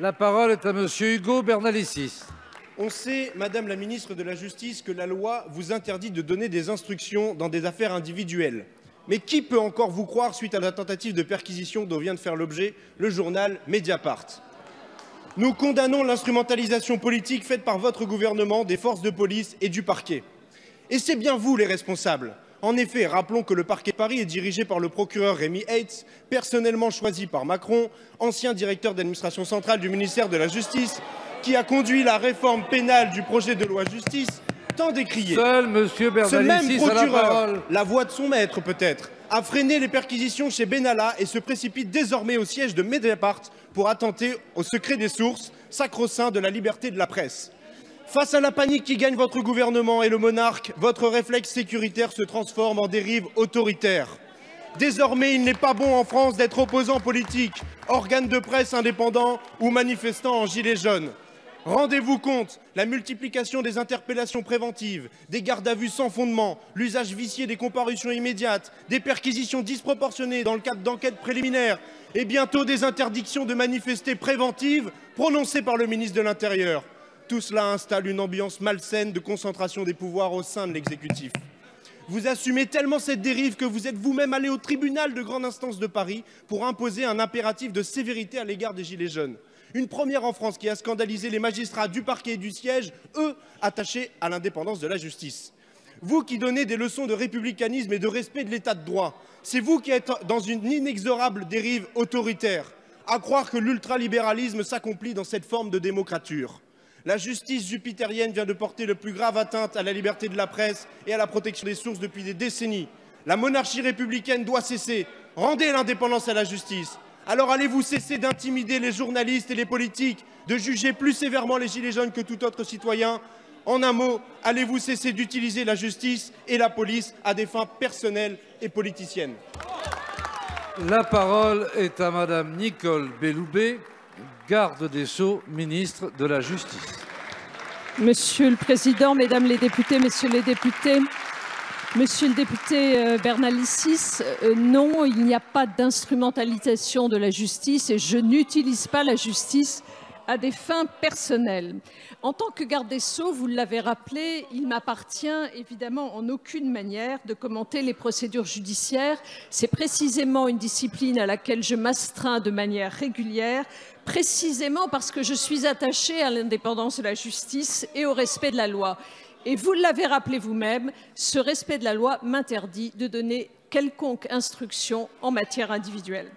La parole est à monsieur Hugo Bernalicis. On sait, Madame la ministre de la Justice, que la loi vous interdit de donner des instructions dans des affaires individuelles. Mais qui peut encore vous croire suite à la tentative de perquisition dont vient de faire l'objet le journal Mediapart? Nous condamnons l'instrumentalisation politique faite par votre gouvernement, des forces de police et du parquet. Et c'est bien vous les responsables. En effet, rappelons que le parquet de Paris est dirigé par le procureur Rémi Heitz, personnellement choisi par Macron, ancien directeur d'administration centrale du ministère de la Justice, qui a conduit la réforme pénale du projet de loi justice tant décrié. Seul monsieur Bernalicis Ce même a la procureur, parole. la voix de son maître peut-être, a freiné les perquisitions chez Benalla et se précipite désormais au siège de Mediapart pour attenter au secret des sources, sacro-saint de la liberté de la presse. Face à la panique qui gagne votre gouvernement et le monarque, votre réflexe sécuritaire se transforme en dérive autoritaire. Désormais, il n'est pas bon en France d'être opposant politique, organe de presse indépendant ou manifestant en gilet jaune. Rendez-vous compte, la multiplication des interpellations préventives, des gardes à vue sans fondement, l'usage vicié des comparutions immédiates, des perquisitions disproportionnées dans le cadre d'enquêtes préliminaires et bientôt des interdictions de manifester préventives prononcées par le ministre de l'Intérieur. Tout cela installe une ambiance malsaine de concentration des pouvoirs au sein de l'exécutif. Vous assumez tellement cette dérive que vous êtes vous-même allé au tribunal de grande instance de Paris pour imposer un impératif de sévérité à l'égard des Gilets jaunes. Une première en France qui a scandalisé les magistrats du parquet et du siège, eux, attachés à l'indépendance de la justice. Vous qui donnez des leçons de républicanisme et de respect de l'état de droit, c'est vous qui êtes dans une inexorable dérive autoritaire, à croire que l'ultralibéralisme s'accomplit dans cette forme de démocrature. La justice jupitérienne vient de porter le plus grave atteinte à la liberté de la presse et à la protection des sources depuis des décennies. La monarchie républicaine doit cesser. Rendez l'indépendance à la justice. Alors allez-vous cesser d'intimider les journalistes et les politiques, de juger plus sévèrement les gilets jaunes que tout autre citoyen? En un mot, allez-vous cesser d'utiliser la justice et la police à des fins personnelles et politiciennes? La parole est à madame Nicole Belloubet, garde des Sceaux, ministre de la Justice. Monsieur le Président, Mesdames les députés, Messieurs les députés, Monsieur le député Bernalicis, non, il n'y a pas d'instrumentalisation de la justice et je n'utilise pas la justice à des fins personnelles. En tant que garde des Sceaux, vous l'avez rappelé, il m'appartient évidemment en aucune manière de commenter les procédures judiciaires. C'est précisément une discipline à laquelle je m'astreins de manière régulière, précisément parce que je suis attachée à l'indépendance de la justice et au respect de la loi. Et vous l'avez rappelé vous-même, ce respect de la loi m'interdit de donner quelconque instruction en matière individuelle.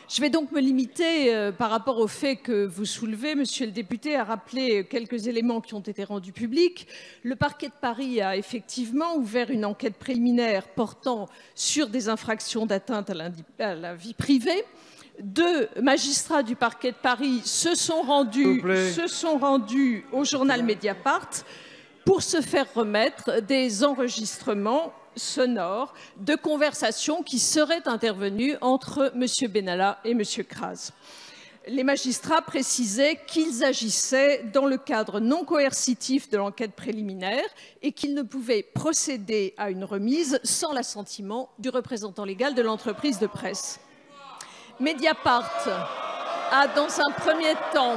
Je vais donc me limiter, par rapport au fait que vous soulevez, monsieur le député, à rappeler quelques éléments qui ont été rendus publics. Le parquet de Paris a effectivement ouvert une enquête préliminaire portant sur des infractions d'atteinte à la vie privée. 2 magistrats du parquet de Paris se sont rendus au journal Mediapart pour se faire remettre des enregistrements sonores de conversations qui seraient intervenues entre M. Benalla et M. Kras. Les magistrats précisaient qu'ils agissaient dans le cadre non coercitif de l'enquête préliminaire et qu'ils ne pouvaient procéder à une remise sans l'assentiment du représentant légal de l'entreprise de presse. Mediapart a, dans un premier temps,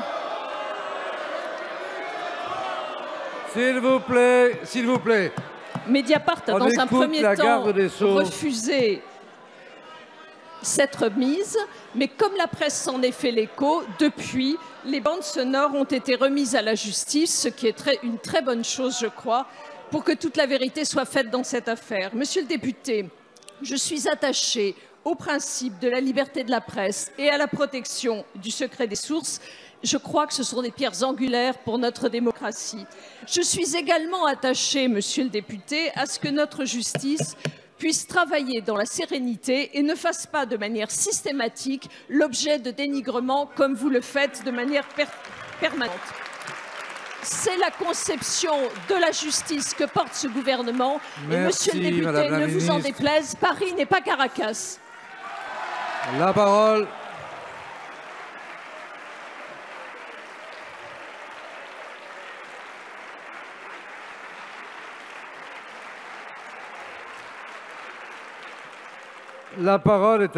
S'il vous plaît. Mediapart a, dans un premier temps, refusé cette remise, mais comme la presse s'en est fait l'écho, depuis, les bandes sonores ont été remises à la justice, ce qui est une très bonne chose, je crois, pour que toute la vérité soit faite dans cette affaire. Monsieur le député, je suis attachée au principe de la liberté de la presse et à la protection du secret des sources. Je crois que ce sont des pierres angulaires pour notre démocratie. Je suis également attachée, monsieur le député, à ce que notre justice puisse travailler dans la sérénité et ne fasse pas de manière systématique l'objet de dénigrement comme vous le faites de manière permanente. C'est la conception de la justice que porte ce gouvernement. Merci, et monsieur le député, ne vous en déplaise, Paris n'est pas Caracas. La parole. La parole est à